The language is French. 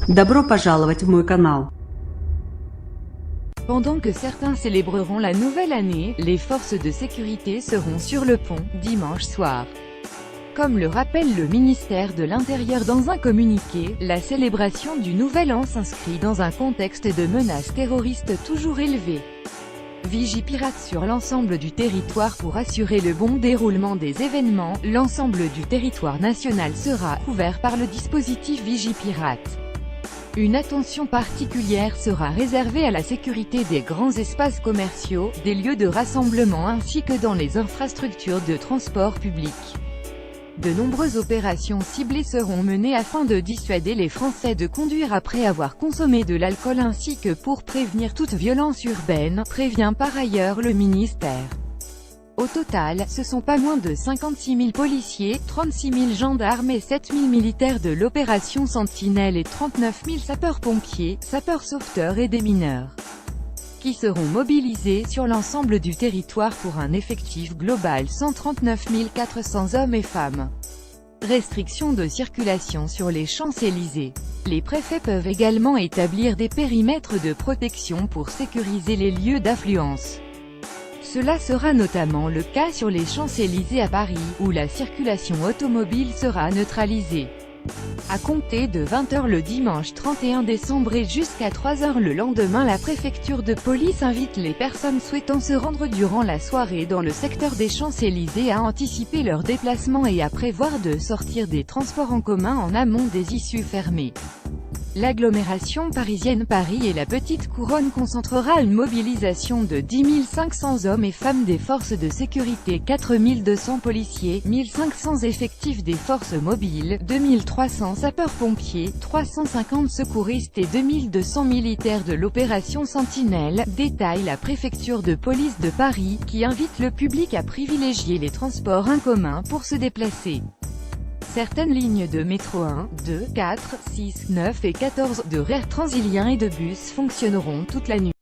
Добро пожаловать в мой канал. Pendant que certains célébreront la nouvelle année, les forces de sécurité seront sur le pont, dimanche soir. Comme le rappelle le ministère de l'Intérieur dans un communiqué, la célébration du Nouvel An s'inscrit dans un contexte de menaces terroristes toujours élevées. Vigipirate sur l'ensemble du territoire pour assurer le bon déroulement des événements, l'ensemble du territoire national sera couvert par le dispositif Vigipirate. Une attention particulière sera réservée à la sécurité des grands espaces commerciaux, des lieux de rassemblement ainsi que dans les infrastructures de transport public. De nombreuses opérations ciblées seront menées afin de dissuader les Français de conduire après avoir consommé de l'alcool ainsi que pour prévenir toute violence urbaine, prévient par ailleurs le ministère. Au total, ce sont pas moins de 56 000 policiers, 36 000 gendarmes et 7 000 militaires de l'opération Sentinelle et 39 000 sapeurs-pompiers, sapeurs-sauveteurs et démineurs qui seront mobilisés sur l'ensemble du territoire pour un effectif global 139 400 hommes et femmes. Restriction de circulation sur les Champs-Élysées. Les préfets peuvent également établir des périmètres de protection pour sécuriser les lieux d'affluence. Cela sera notamment le cas sur les Champs-Élysées à Paris, où la circulation automobile sera neutralisée. À compter de 20 h le dimanche 31 décembre et jusqu'à 3 h le lendemain, la préfecture de police invite les personnes souhaitant se rendre durant la soirée dans le secteur des Champs-Élysées à anticiper leur déplacement et à prévoir de sortir des transports en commun en amont des issues fermées. L'agglomération parisienne Paris et la Petite Couronne concentrera une mobilisation de 10 500 hommes et femmes des forces de sécurité, 4 200 policiers, 1 500 effectifs des forces mobiles, 2 300 sapeurs-pompiers, 350 secouristes et 2 200 militaires de l'opération Sentinelle, détaille la préfecture de police de Paris, qui invite le public à privilégier les transports en commun pour se déplacer. Certaines lignes de métro 1, 2, 4, 6, 9 et 14, de RER Transilien et de bus fonctionneront toute la nuit.